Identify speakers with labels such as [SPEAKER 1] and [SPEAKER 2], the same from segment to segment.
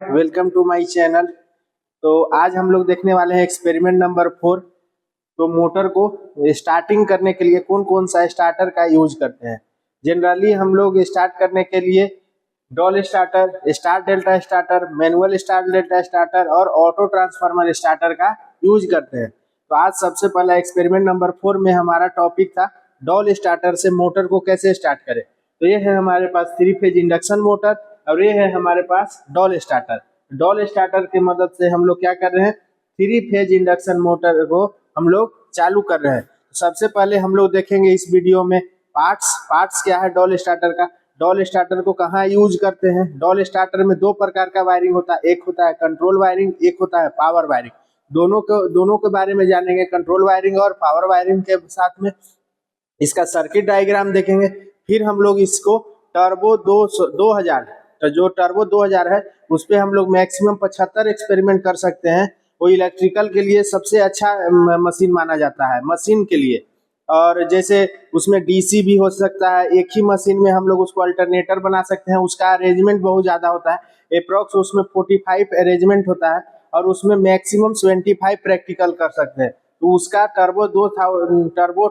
[SPEAKER 1] Welcome to my channel. तो आज हम लोग देखने वाले हैं एक्सपेरिमेंट नंबर 4। तो मोटर को स्टार्टिंग करने के लिए कौन कौन सा स्टार्टर का यूज करते हैं। जनरली हम लोग स्टार्ट करने के लिए doll starter, star delta starter, manual star delta starter और ऑटो ट्रांसफार्मर स्टार्टर का यूज करते हैं। तो आज सबसे पहला एक्सपेरिमेंट नंबर 4 में हमारा टॉपिक था डॉल स्टार्टर से मोटर को कैसे स्टार्ट करें। तो ये है हमारे पास 3 फेज इंडक्शन मोटर और ये है हमारे पास डॉल स्टार्टर। डॉल स्टार्टर की मदद से हम लोग क्या कर रहे हैं, 3 फेज इंडक्शन मोटर को हम लोग चालू कर रहे हैं। सबसे पहले हम लोग देखेंगे इस वीडियो में पार्ट्स क्या है डॉल स्टार्टर का, डॉल स्टार्टर को कहाँ यूज करते हैं। डॉल स्टार्टर में 2 प्रकार का वायरिंग होता है, एक होता है कंट्रोल वायरिंग, एक होता है पावर वायरिंग। दोनों के बारे में जानेंगे, कंट्रोल वायरिंग और पावर वायरिंग के साथ में इसका सर्किट डायग्राम देखेंगे। फिर हम लोग इसको टर्बो 2000, तो जो टर्बो 2000 है उस पर हम लोग मैक्सिमम 75 एक्सपेरिमेंट कर सकते हैं। वो इलेक्ट्रिकल के लिए सबसे अच्छा मशीन माना जाता है, मशीन के लिए। और जैसे उसमें डीसी भी हो सकता है, एक ही मशीन में हम लोग उसको अल्टरनेटर बना सकते हैं। उसका अरेंजमेंट बहुत ज़्यादा होता है, अप्रोक्स उसमें 45 अरेंजमेंट होता है और उसमें मैक्सिमम 75 प्रैक्टिकल कर सकते हैं। तो उसका टर्बो 200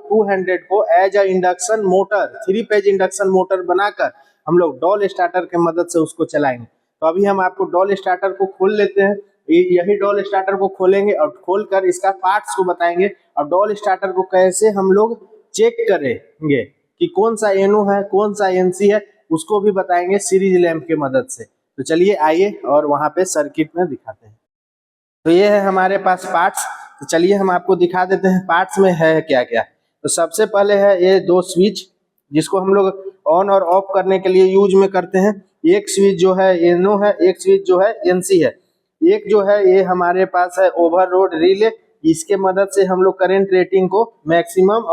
[SPEAKER 1] को as a induction motor, 3 phase induction motor बनाकर हम लोग डॉल स्टार्टर की मदद से उसको चलाएंगे। तो अभी हम आपको डॉल स्टार्टर को खोल लेते हैं। यही डॉल स्टार्टर को खोलेंगे और खोलकर इसका पार्ट्स को बताएंगे और डॉल स्टार्टर को कैसे हम लोग चेक करेंगे कि कौन सा एनओ है कौन सा एनसी है, उसको भी बताएंगे सीरीज लैंप की मदद से। तो चलिए आइए और वहां पे सर्किट में दिखाते हैं। तो ये है हमारे पास पार्ट्स। तो चलिए हम आपको दिखा देते हैं पार्ट्स में है क्या क्या। तो सबसे पहले है ये 2 स्विच जिसको हम लोग ऑन और ऑफ करने के लिए यूज में करते हैं। एक स्विच जो है एनओ है, एक स्विच जो है एनसी है। एक जो है ये हमारे पास है ओवरलोड रिले, इसके मदद से हम लोग करंट रेटिंग को मैक्सिमम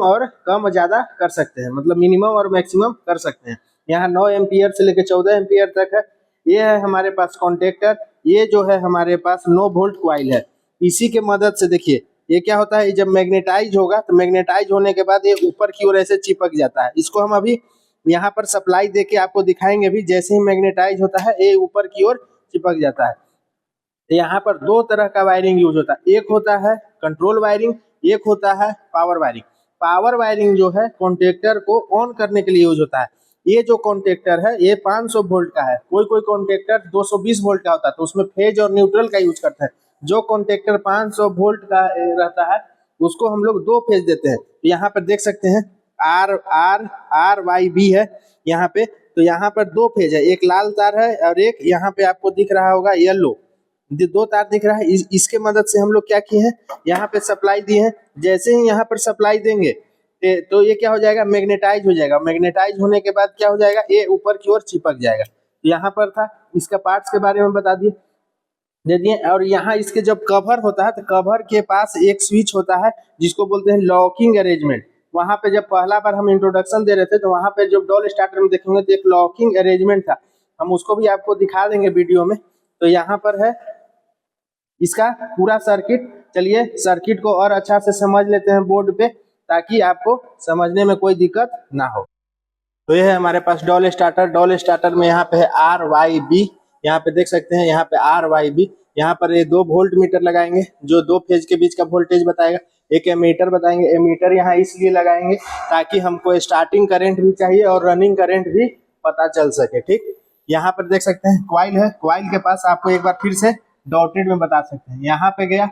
[SPEAKER 1] और कम ज्यादा कर सकते हैं, मतलब मिनिमम और मैक्सिमम कर सकते हैं। यहाँ 9 एम्पियर से लेकर 14 एम्पियर तक है। ये है हमारे पास कॉन्टेक्टर, ये जो है हमारे पास 9 वोल्ट क्वाइल है। इसी के मदद से देखिए ये क्या होता है, जब मैग्नेटाइज होगा तो मैग्नेटाइज होने के बाद ये ऊपर की ओर ऐसे चिपक जाता है। इसको हम अभी यहाँ पर सप्लाई देके आपको दिखाएंगे भी, जैसे ही मैग्नेटाइज होता है ये ऊपर की ओर चिपक जाता है। यहाँ पर 2 तरह का वायरिंग यूज होता है, एक होता है कंट्रोल वायरिंग, एक होता है पावर वायरिंग। पावर वायरिंग जो है कॉन्टेक्टर को ऑन करने के लिए यूज होता है। ये जो कॉन्टेक्टर है ये 500 वोल्ट का है, कोई कोई कॉन्टेक्टर 220 वोल्ट का होता है, तो उसमें फेज और न्यूट्रल का यूज करते हैं। जो कॉन्टेक्टर 500 वोल्ट का रहता है उसको हम लोग 2 फेज देते हैं। यहाँ पर देख सकते हैं R R R Y B है यहाँ पे। तो यहाँ पर 2 फेज है, एक लाल तार है और एक यहाँ पे आपको दिख रहा होगा येलो, 2 तार दिख रहा है। इसके मदद से हम लोग क्या किए हैं, यहाँ पे सप्लाई दिए हैं। जैसे ही यहाँ पर सप्लाई देंगे तो ये क्या हो जाएगा, मैग्नेटाइज हो जाएगा। मैग्नेटाइज होने के बाद क्या हो जाएगा, ये ऊपर की ओर चिपक जाएगा। यहाँ पर था, इसका पार्ट्स के बारे में बता दिए दे दिए। और यहाँ इसके जब कवर होता है तो कवर के पास एक स्विच होता है जिसको बोलते हैं लॉकिंग अरेंजमेंट। वहां पे जब पहला बार हम इंट्रोडक्शन दे रहे थे तो वहां पे जब डॉल स्टार्टर में देखेंगे तो एक लॉकिंग अरेंजमेंट था, हम उसको भी आपको दिखा देंगे वीडियो में। तो यहाँ पर है इसका पूरा सर्किट। चलिए सर्किट को और अच्छा से समझ लेते हैं बोर्ड पे, ताकि आपको समझने में कोई दिक्कत ना हो। तो ये है हमारे पास डॉल स्टार्टर। डॉल स्टार्टर में यहाँ पे है आर वाई बी, यहाँ पे देख सकते हैं यहाँ पे आर वाई बी। यहाँ पर ये 2 वोल्ट मीटर लगाएंगे जो 2 फेज के बीच का वोल्टेज बताएगा। एक एमीटर बताएंगे, एमीटर यहाँ इसलिए लगाएंगे ताकि हमको स्टार्टिंग करंट भी चाहिए और रनिंग करंट भी पता चल सके। ठीक, यहाँ पर देख सकते हैं क्वाइल है, क्वाइल के पास आपको एक बार फिर से डॉटेड में बता सकते हैं। यहाँ पे गया,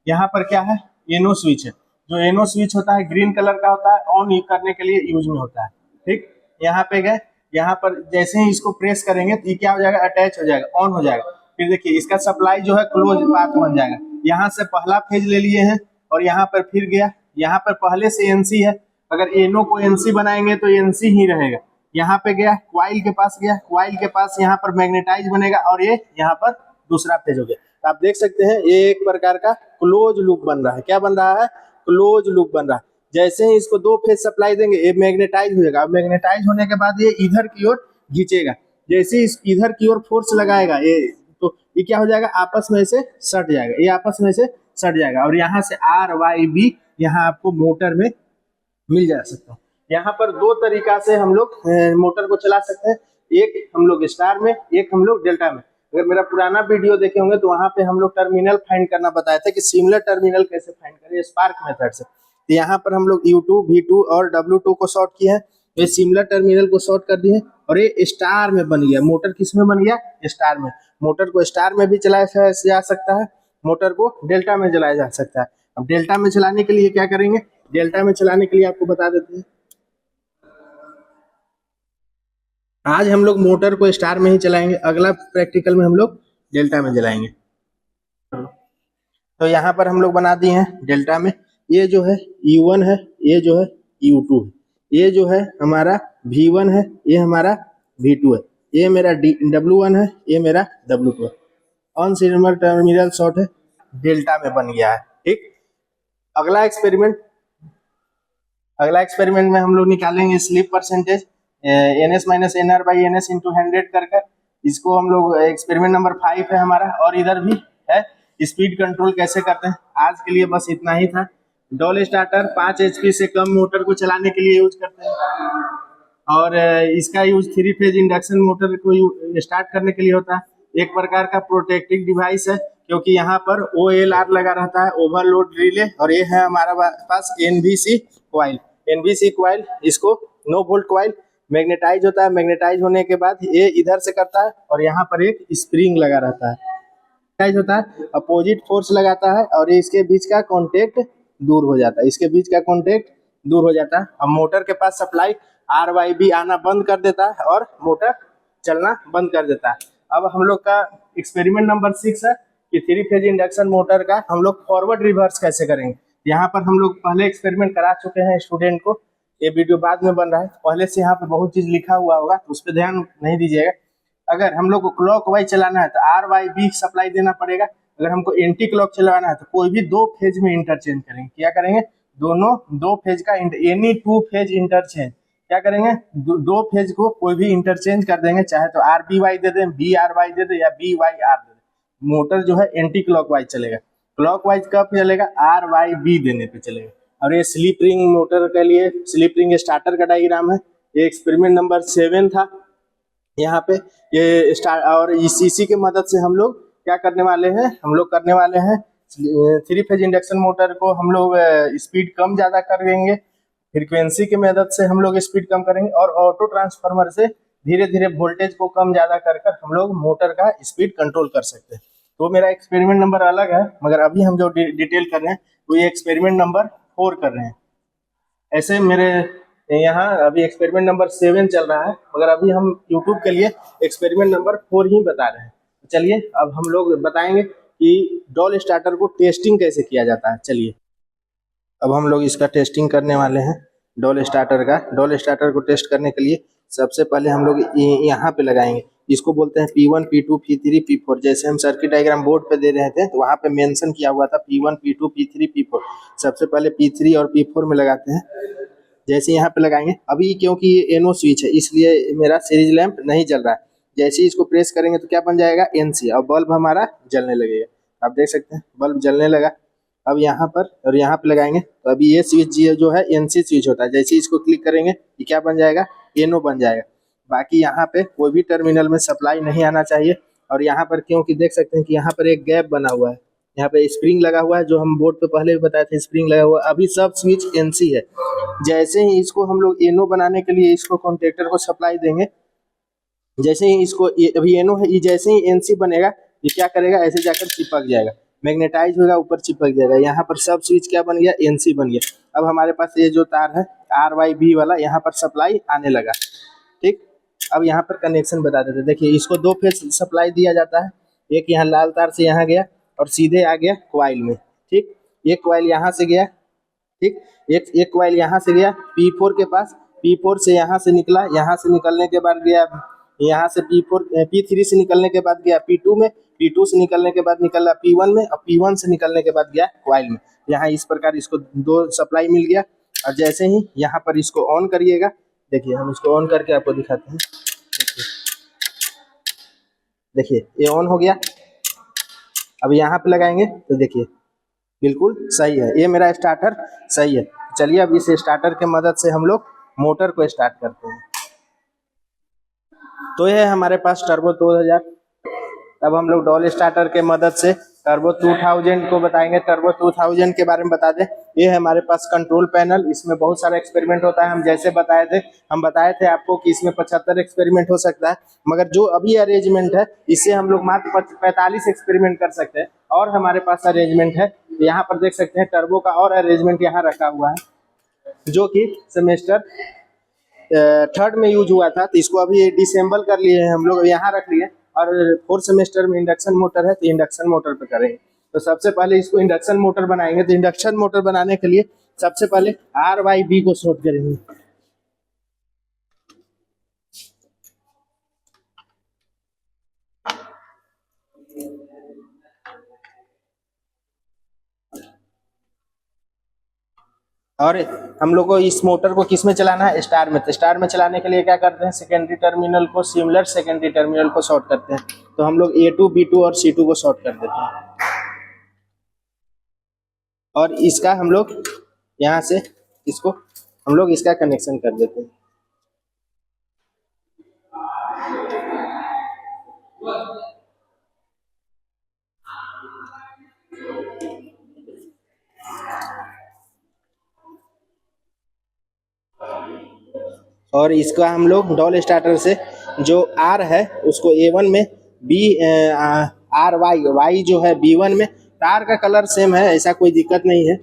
[SPEAKER 1] यहाँ पर क्या है, एनो स्विच है। जो एनो स्विच होता है ग्रीन कलर का होता है, ऑन करने के लिए यूज में होता है। ठीक, यहाँ पे गए, यहाँ पर जैसे ही इसको प्रेस करेंगे तो ये क्या हो जाएगा, अटैच हो जाएगा, ऑन हो जाएगा। फिर देखिए इसका सप्लाई जो है क्लोज पाथ बन जाएगा। यहाँ से पहला फेज ले लिए हैं और यहाँ पर फिर गया, यहाँ पर पहले से एनसी है, अगर एनो को एनसी बनाएंगे तो एनसी ही रहेगा। यहाँ पे गया, क्वाइल के पास गया, क्वाइल के पास यहाँ पर मैग्नेटाइज बनेगा और ये यहाँ पर दूसरा फेज हो गया। तो आप देख सकते हैं ये एक प्रकार का क्लोज लूप बन रहा है। क्या बन रहा है, क्लोज लूप बन रहा है। जैसे ही इसको 2 फेज सप्लाई देंगे ये मैग्नेटाइज हो जाएगा। मैग्नेटाइज होने के बाद ये इधर की ओर खींचेगा, जैसे ही इधर की ओर फोर्स लगाएगा ये, तो ये क्या हो जाएगा, आपस में से सट जाएगा, ये आपस में से सट जाएगा और यहाँ से आर वाई बी यहाँ आपको मोटर में मिल जा सकता है। यहाँ पर 2 तरीका से हम लोग मोटर को चला सकते हैं। एक हम लोग स्टार में, एक हम लोग डेल्टा में। अगर मेरा पुराना वीडियो देखे होंगे तो वहां पे हम लोग टर्मिनल फाइंड करना बताया था कि सिमिलर टर्मिनल कैसे फाइंड करें स्पार्क मेथड से। तो यहाँ पर हम लोग U2, V2 और W2 को शॉर्ट किए हैं, ये सिमिलर टर्मिनल को शॉर्ट कर दिए और ये स्टार में बन गया। मोटर किस में बन गया? स्टार में। मोटर को स्टार में भी चलाया जा सकता है, मोटर को डेल्टा में चलाया जा सकता है। अब डेल्टा में चलाने के लिए क्या करेंगे? डेल्टा में चलाने के लिए आपको बता देते हैं, आज हम लोग मोटर को स्टार में ही चलाएंगे, अगला प्रैक्टिकल में हम लोग डेल्टा में चलाएंगे। तो यहाँ पर हम लोग बना दिए हैं डेल्टा में, ये जो है U1 है, ये जो है U2 है, ये जो है हमारा V1 है, ये हमारा V2 है, ये मेरा W1 है, ये मेरा W2 है। ऑन सिमिलर टर्मिनल शॉर्ट है, डेल्टा में बन गया है। ठीक, अगला एक्सपेरिमेंट में हम लोग निकालेंगे slip percentage NS minus NR by NS into 100 कर इसको हम लोग एक्सपेरिमेंट नंबर 5 है हमारा, और इधर भी है स्पीड कंट्रोल कैसे करते हैं। आज के लिए बस इतना ही था। डॉल स्टार्टर 5 HP से कम मोटर को चलाने के लिए यूज करते हैं, और इसका यूज 3 फेज इंडक्शन मोटर को स्टार्ट करने के लिए होता है। एक प्रकार का प्रोटेक्टिव डिवाइस है, क्योंकि यहाँ पर OLR लगा रहता है, ओवरलोड रिले, और ये है हमारा पास NVC कॉइल। NVC कॉइल, इसको नो वोल्ट कॉइल मैग्नेटाइज होता है। मैग्नेटाइज होने के बाद ये इधर से करता है, और यहाँ पर एक स्प्रिंग लगा रहता है, होता है, अपोजिट फोर्स लगाता है, और इसके बीच का कांटेक्ट दूर हो जाता है, इसके बीच का कांटेक्ट दूर हो जाता है। अब मोटर के पास सप्लाई RYB आना बंद कर देता है और मोटर चलना बंद कर देता है। अब हम लोग का एक्सपेरिमेंट नंबर 6 है कि 3 फेज इंडक्शन मोटर का हम लोग फॉरवर्ड रिवर्स कैसे करेंगे। यहाँ पर हम लोग पहले एक्सपेरिमेंट करा चुके हैं स्टूडेंट को, ये वीडियो बाद में बन रहा है, पहले से यहाँ पे बहुत चीज लिखा हुआ होगा, तो उस पर ध्यान नहीं दीजिएगा। अगर हम लोग को क्लॉक वाइज चलाना है तो RYB सप्लाई देना पड़ेगा। अगर हमको एंटी क्लॉक चलाना है तो कोई भी 2 फेज में इंटरचेंज करेंगे। क्या करेंगे? दोनों 2 फेज का एनी 2 फेज इंटरचेंज क्या करेंगे? 2 फेज को कोई भी इंटरचेंज कर देंगे, चाहे तो RBY दे दें, BRY दे दें या BYR दे दें। मोटर जो है एंटी क्लॉक वाइज चलेगा। क्लॉक वाइज कब चलेगा? RYB देने पे चलेगा। और ये स्लिप रिंग मोटर के लिए स्लिप रिंग स्टार्टर का डायग्राम है, ये एक्सपेरिमेंट नंबर 7 था। यहाँ पे ये स्टार, और इसी की मदद से हम लोग क्या करने वाले हैं? हम लोग करने वाले हैं 3 फेज इंडक्शन मोटर को हम लोग स्पीड कम ज्यादा कर देंगे, फ्रीक्वेंसी की मदद से हम लोग स्पीड कम करेंगे, और ऑटो ट्रांसफार्मर से धीरे धीरे वोल्टेज को कम ज्यादा कर हम लोग मोटर का स्पीड कंट्रोल कर सकते हैं। तो मेरा एक्सपेरिमेंट नंबर अलग है, मगर अभी हम जो डिटेल कर रहे हैं वो ये एक्सपेरिमेंट नंबर 4 कर रहे हैं। ऐसे मेरे यहाँ अभी एक्सपेरिमेंट नंबर 7 चल रहा है, मगर अभी हम यूट्यूब के लिए एक्सपेरिमेंट नंबर 4 ही बता रहे हैं। चलिए अब हम लोग बताएंगे कि डॉल स्टार्टर को टेस्टिंग कैसे किया जाता है। चलिए अब हम लोग इसका टेस्टिंग करने वाले हैं डॉल स्टार्टर का। डॉल स्टार्टर को टेस्ट करने के लिए सबसे पहले हम लोग यहाँ पे लगाएंगे, इसको बोलते हैं P1, P2, P3, P4। जैसे हम सर्किट डायग्राम बोर्ड पे दे रहे थे तो वहाँ पे मेंशन किया हुआ था P1, P2, P3, P4। सबसे पहले P3 और P4 में लगाते हैं। जैसे यहाँ पे लगाएंगे, अभी क्योंकि ये NO स्विच है इसलिए मेरा सीरीज लैंप नहीं जल रहा है। जैसे ही इसको प्रेस करेंगे तो क्या बन जाएगा? NC, और बल्ब हमारा जलने लगेगा। आप देख सकते हैं बल्ब जलने लगा। अब यहाँ पर और यहाँ पे लगाएंगे तो अभी ये स्विच जो है NC स्विच होता है। जैसे ही इसको क्लिक करेंगे ये क्या बन जाएगा? NO बन जाएगा। बाकी यहाँ पे कोई भी टर्मिनल में सप्लाई नहीं आना चाहिए। और यहाँ पर क्योंकि देख सकते हैं कि यहाँ पर एक गैप बना हुआ है, यहाँ पे स्प्रिंग लगा हुआ है, जो हम बोर्ड पे पहले भी बताए थे स्प्रिंग लगा हुआ है। अभी सब स्विच NC है। जैसे ही इसको हम लोग NO बनाने के लिए इसको कॉन्टेक्टर को सप्लाई देंगे, जैसे ही इसको अभी NO है, ये जैसे ही NC बनेगा ये क्या करेगा? ऐसे जाकर चिपक जाएगा, मैग्नेटाइज होगा, ऊपर चिपक जाएगा। यहाँ पर सब स्विच क्या बन गया? NC बन गया। अब हमारे पास ये जो तार है RYB वाला, यहाँ पर सप्लाई आने लगा। ठीक, अब यहाँ पर कनेक्शन बता देते। देखिए इसको 2 फेज सप्लाई दिया जाता है, एक यहाँ लाल तार से यहाँ गया और सीधे आ गया कॉइल में। ठीक, एक कॉइल यहाँ से गया, ठीक, एक कॉइल यहाँ से गया P4 के पास, P4 से यहाँ से निकला, यहाँ से निकलने के बाद गया यहाँ से P3 से निकलने के बाद गया P2 में, P2 से निकलने के बाद निकला P1 में, और P1 से निकलने के बाद गया कॉइल में। यहाँ इस प्रकार इसको 2 सप्लाई मिल गया। और जैसे ही यहाँ पर इसको ऑन करिएगा, देखिए हम इसको ऑन करके आपको दिखाते हैं। देखिए ये ऑन हो गया। अब यहाँ पे लगाएंगे तो देखिए बिल्कुल सही है, ये मेरा स्टार्टर सही है। चलिए अब इस स्टार्टर के मदद से हम लोग मोटर को स्टार्ट करते हैं। तो ये है हमारे पास टर्बो 2000। अब हम लोग डॉल स्टार्टर के मदद से टर्बो 2000 को बताएंगे। टर्बो 2000 के बारे में बता दें, ये है हमारे पास कंट्रोल पैनल। इसमें बहुत सारा एक्सपेरिमेंट होता है। हम जैसे बताए थे आपको कि इसमें 75 एक्सपेरिमेंट हो सकता है, मगर जो अभी अरेंजमेंट है इससे हम लोग मात्र 45 एक्सपेरिमेंट कर सकते हैं। और हमारे पास अरेंजमेंट है, यहाँ पर देख सकते हैं टर्बो का और अरेंजमेंट यहाँ रखा हुआ है, जो कि सेमेस्टर 3rd में यूज हुआ था। तो इसको अभी डिसेंबल कर लिए हैं हम लोग, यहाँ रख लिए। और 4th सेमेस्टर में इंडक्शन मोटर है, तो इंडक्शन मोटर पे करेंगे। तो सबसे पहले इसको इंडक्शन मोटर बनाएंगे। तो इंडक्शन मोटर बनाने के लिए सबसे पहले RYB को शॉर्ट करेंगे। और हम लोग को इस मोटर को किस में चलाना है? स्टार में। तो स्टार में चलाने के लिए क्या करते हैं? सेकेंडरी टर्मिनल को, सिमिलर सेकेंडरी टर्मिनल को शॉर्ट करते हैं। तो हम लोग A2, B2 और C2 को शॉर्ट कर देते हैं। और इसका हम लोग यहाँ से इसको हम लोग इसका कनेक्शन कर देते हैं। और इसका हम लोग डॉल स्टार्टर से जो R है उसको A1 में, B RY जो है B1 में। तार का कलर सेम है, ऐसा कोई दिक्कत नहीं है।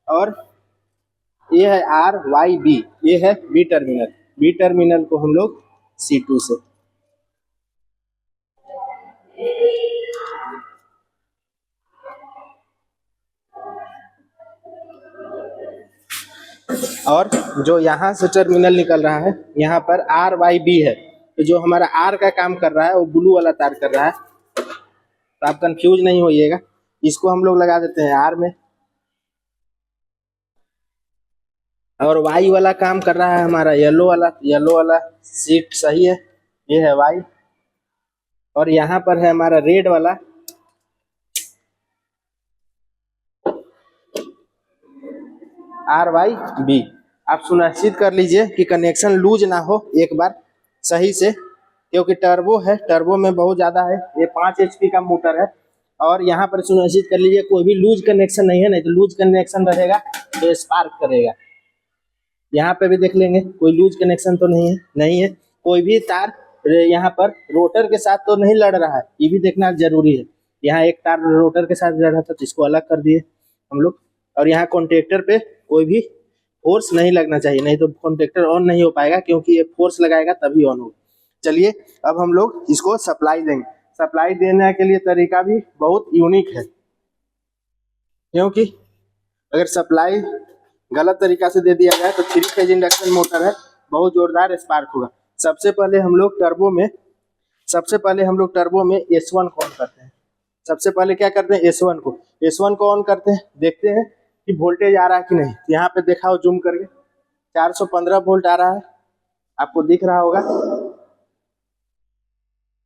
[SPEAKER 1] और ये है RYB, ये है B टर्मिनल। B टर्मिनल को हम लोग C2 से। और जो यहाँ से टर्मिनल निकल रहा है, यहाँ पर RYB है। तो जो हमारा R का काम कर रहा है वो ब्लू वाला तार कर रहा है, तो आप कंफ्यूज नहीं होइएगा। इसको हम लोग लगा देते हैं R में। और Y वाला काम कर रहा है हमारा येलो वाला सीट सही है, ये है Y। और यहाँ पर है हमारा रेड वाला, RYB। आप सुनिश्चित कर लीजिए कि कनेक्शन लूज ना हो एक बार सही से, क्योंकि टर्बो है, टर्बो में बहुत ज़्यादा है। ये 5 HP का मोटर है। और यहाँ पर सुनिश्चित कर लीजिए कोई भी लूज कनेक्शन नहीं है, नहीं तो लूज कनेक्शन रहेगा तो स्पार्क करेगा। यहाँ पे भी देख लेंगे, कोई लूज कनेक्शन तो नहीं है। कोई भी तार यहाँ पर रोटर के साथ तो नहीं लड़ रहा है, ये भी देखना जरूरी है। यहाँ एक तार रोटर के साथ लड़ रहा था, तो इसको अलग कर दिए हम लोग। और यहाँ कॉन्टेक्टर पे कोई भी फोर्स नहीं लगना चाहिए, नहीं तो कॉन्टेक्टर ऑन नहीं हो पाएगा, क्योंकि ये फोर्स लगाएगा तभी ऑन होगा। चलिए अब हम लोग इसको सप्लाई देंगे। सप्लाई देने के लिए तरीका भी बहुत यूनिक है, क्योंकि अगर सप्लाई गलत तरीका से दे दिया जाए तो 3 फेज इंडक्शन मोटर है, बहुत जोरदार स्पार्क होगा। सबसे पहले हम लोग टर्बो में S1 को ऑन करते हैं। सबसे पहले क्या करते हैं? S1 को ऑन करते हैं, देखते हैं कि वोल्टेज आ रहा है कि नहीं। यहाँ पे देखा हो जूम करके, 415 वोल्ट आ रहा है, आपको दिख रहा होगा।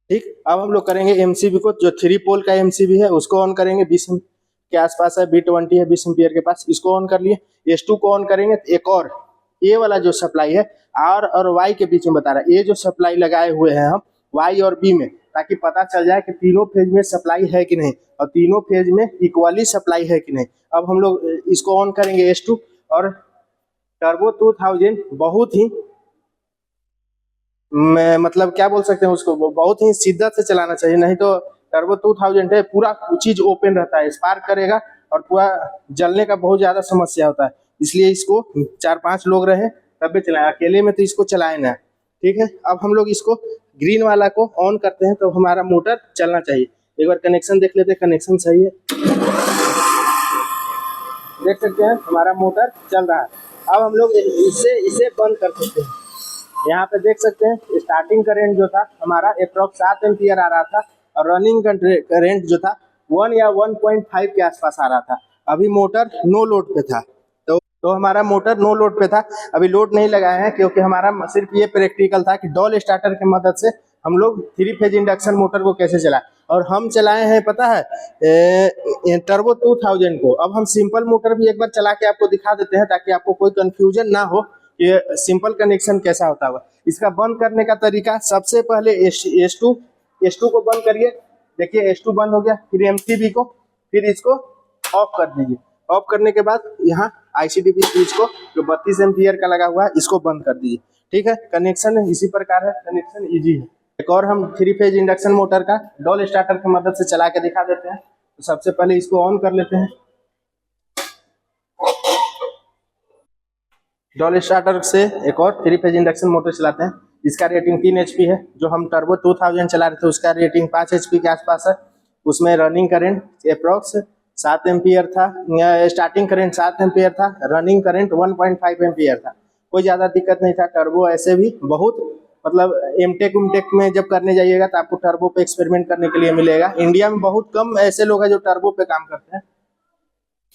[SPEAKER 1] ठीक, अब हम लोग करेंगे MCB को, जो 3 पोल का MCB है उसको ऑन करेंगे। 20 के आसपास है, B20 है 20 एम्पियर के पास, इसको ऑन कर लिए। S2 को ऑन करेंगे। तो एक और ये वाला जो सप्लाई है R और Y के बीच में बता रहा है, ये जो सप्लाई लगाए हुए हैं हम Y और B में, ताकि पता चल जाए कि तीनों फेज में सप्लाई है कि नहीं, और तीनों फेज में इक्वली सप्लाई है कि नहीं। अब हम लोग इसको ऑन करेंगे S2। और टर्बो 2000 बहुत ही मतलब क्या बोल सकते हैं उसको, बहुत ही शिद्दत से चलाना चाहिए, नहीं तो टर्बो 2000 है पूरा चीज ओपन रहता है, स्पार्क करेगा और पूरा जलने का बहुत ज्यादा समस्या होता है। इसलिए इसको 4-5 लोग रहे तब भी चलाएं, अकेले में तो इसको चलाए ना। ठीक है, अब हम लोग इसको ग्रीन वाला को ऑन करते हैं तो हमारा मोटर चलना चाहिए। एक बार कनेक्शन देख लेते हैं, कनेक्शन सही है, देख सकते हैं हमारा मोटर चल रहा है। अब हम लोग इसे बंद कर सकते हैं। यहाँ पे देख सकते हैं स्टार्टिंग करंट जो था हमारा अप्रॉक्स 7 एम्पियर आ रहा था, और रनिंग करंट जो था 1 या 1.5 के आसपास आ रहा था। अभी मोटर नो लोड पे था, तो हमारा मोटर नो लोड पे था। अभी लोड नहीं लगाए हैं, क्योंकि हमारा सिर्फ ये प्रैक्टिकल था कि डॉल स्टार्टर की मदद से हम लोग 3 फेज इंडक्शन मोटर को कैसे चलाएं। और हम चलाए हैं पता है टर्बो 2000 को। अब हम सिंपल मोटर भी एक बार चला के आपको दिखा देते हैं, ताकि आपको कोई कंफ्यूजन ना हो। कि सिंपल कनेक्शन कैसा होता होगा। इसका बंद करने का तरीका, सबसे पहले S2 को बंद करिए। देखिए S2 बंद हो गया। फिर M3B को, फिर इसको ऑफ कर दीजिए। ऑफ करने के बाद यहाँ ICDP स्विच को जो 32 एम्पियर का लगा हुआ है इसको बंद कर दीजिए। ठीक है, कनेक्शन इसी प्रकार है, कनेक्शन इजी है। एक और हम 3 फेज इंडक्शन मोटर का डॉल स्टार्टर की मदद से चला के दिखा देते हैं। तो सबसे पहले इसको ऑन कर लेते हैं। डॉल स्टार्टर से एक और 3 फेज इंडक्शन मोटर चलाते हैं। इसका रेटिंग 3 HP है। जो हम टर्बो 2000 चला रहे थे उसका रेटिंग 5 HP के आसपास है। उसमें रनिंग करंट अप्रॉक्स 7 एम्पियर था। स्टार्टिंग करंट 7 एम्पियर था। रनिंग करंट 1.5 एम्पियर था। कोई ज़्यादा दिक्कत नहीं था। टर्बो ऐसे भी बहुत, मतलब एमटेक में जब करने जाइएगा तो आपको टर्बो पे एक्सपेरिमेंट करने के लिए मिलेगा। इंडिया में बहुत कम ऐसे लोग हैं जो टर्बो पे काम करते हैं,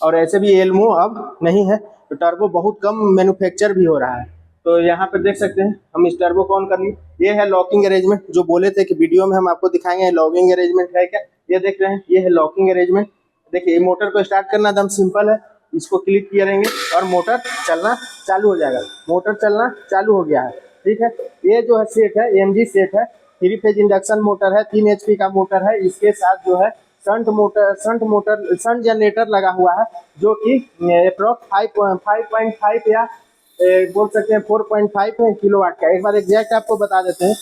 [SPEAKER 1] और ऐसे भी एल्मो अब नहीं है, तो टर्बो बहुत कम मैन्युफैक्चर भी हो रहा है। तो यहाँ पे देख सकते हैं हम इस टर्बो को ऑन कर लिए। ये है लॉकिंग अरेंजमेंट, जो बोले थे कि वीडियो में हम आपको दिखाएंगे लॉकिंग अरेंजमेंट है क्या। ये देख रहे हैं, ये है लॉकिंग अरेंजमेंट। देखिए मोटर को स्टार्ट करना एकदम सिंपल है। इसको क्लिक करेंगे और मोटर चलना चालू हो जाएगा। मोटर चलना चालू हो गया है। ठीक है, ये जो है सेट है, AMG सेट है। 3 फेज इंडक्शन मोटर है, 3 HP का मोटर है। इसके साथ जो है शंट जनरेटर लगा हुआ है, जो कि अप्रॉक्स 5.5 या बोल सकते हैं 4.5 किलोवाट का। एक बार एग्जैक्ट आपको बता देते हैं,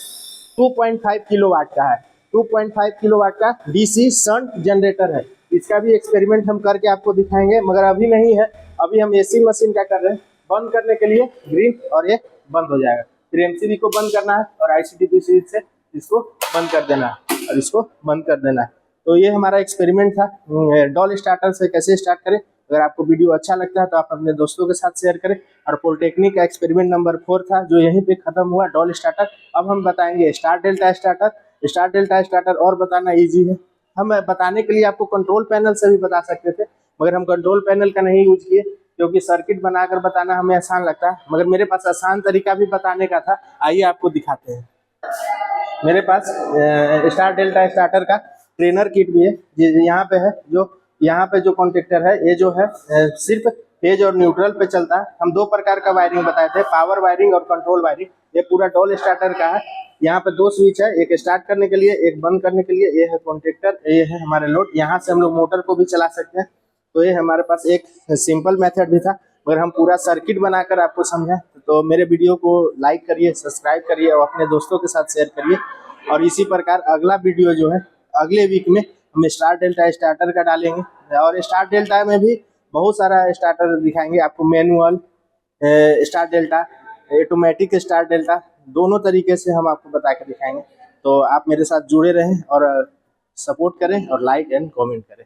[SPEAKER 1] 2.5 किलोवाट का है। 2.5 किलोवाट का DC शंट जनरेटर है। इसका भी एक्सपेरिमेंट हम करके आपको दिखाएंगे, मगर अभी नहीं है। अभी हम AC मशीन क्या कर रहे हैं, बंद करने के लिए ग्रीन, और ये बंद हो जाएगा। फिर MCB को बंद करना है और ICDP स्विच से इसको बंद कर देना है और इसको बंद कर देना है। तो ये हमारा एक्सपेरिमेंट था डॉल स्टार्टर से कैसे स्टार्ट करें। अगर आपको वीडियो अच्छा लगता है तो आप अपने दोस्तों के साथ शेयर करें। और पॉलिटेक्निक का एक्सपेरिमेंट नंबर 4 था, जो यहीं पे खत्म हुआ, डॉल स्टार्टर। अब हम बताएंगे star delta starter. Star delta starter और बताना इजी है। हम बताने के लिए आपको कंट्रोल पैनल से भी बता सकते थे, मगर हम कंट्रोल पैनल का नहीं यूज किए, क्योंकि सर्किट बनाकर बताना हमें आसान लगता है। मगर मेरे पास आसान तरीका भी बताने का था, आइए आपको दिखाते हैं। मेरे पास स्टार डेल्टा स्टार्टर का ट्रेनर किट भी है। यहाँ पे है, जो यहाँ पे जो कॉन्टेक्टर है, ये जो है सिर्फ फेज और न्यूट्रल पे चलता है। हम 2 प्रकार का वायरिंग बताए थे, पावर वायरिंग और कंट्रोल वायरिंग। ये पूरा डॉल स्टार्टर का है। यहाँ पे 2 स्विच है, एक स्टार्ट करने के लिए, एक बंद करने के लिए। ये है कॉन्टेक्टर, ये है हमारे लोड। यहाँ से हम लोग मोटर को भी चला सकते हैं। तो ये हमारे पास एक सिंपल मेथड भी था, मगर हम पूरा सर्किट बनाकर आपको समझाएं। तो मेरे वीडियो को लाइक करिए, सब्सक्राइब करिए और अपने दोस्तों के साथ शेयर करिए। और इसी प्रकार अगला वीडियो जो है अगले वीक में हम स्टार डेल्टा स्टार्टर का डालेंगे। और स्टार डेल्टा में भी बहुत सारा स्टार्टर दिखाएंगे आपको, manual star delta, automatic star delta, दोनों तरीके से हम आपको बता कर दिखाएंगे। तो आप मेरे साथ जुड़े रहें और सपोर्ट करें और लाइक एंड कमेंट करें।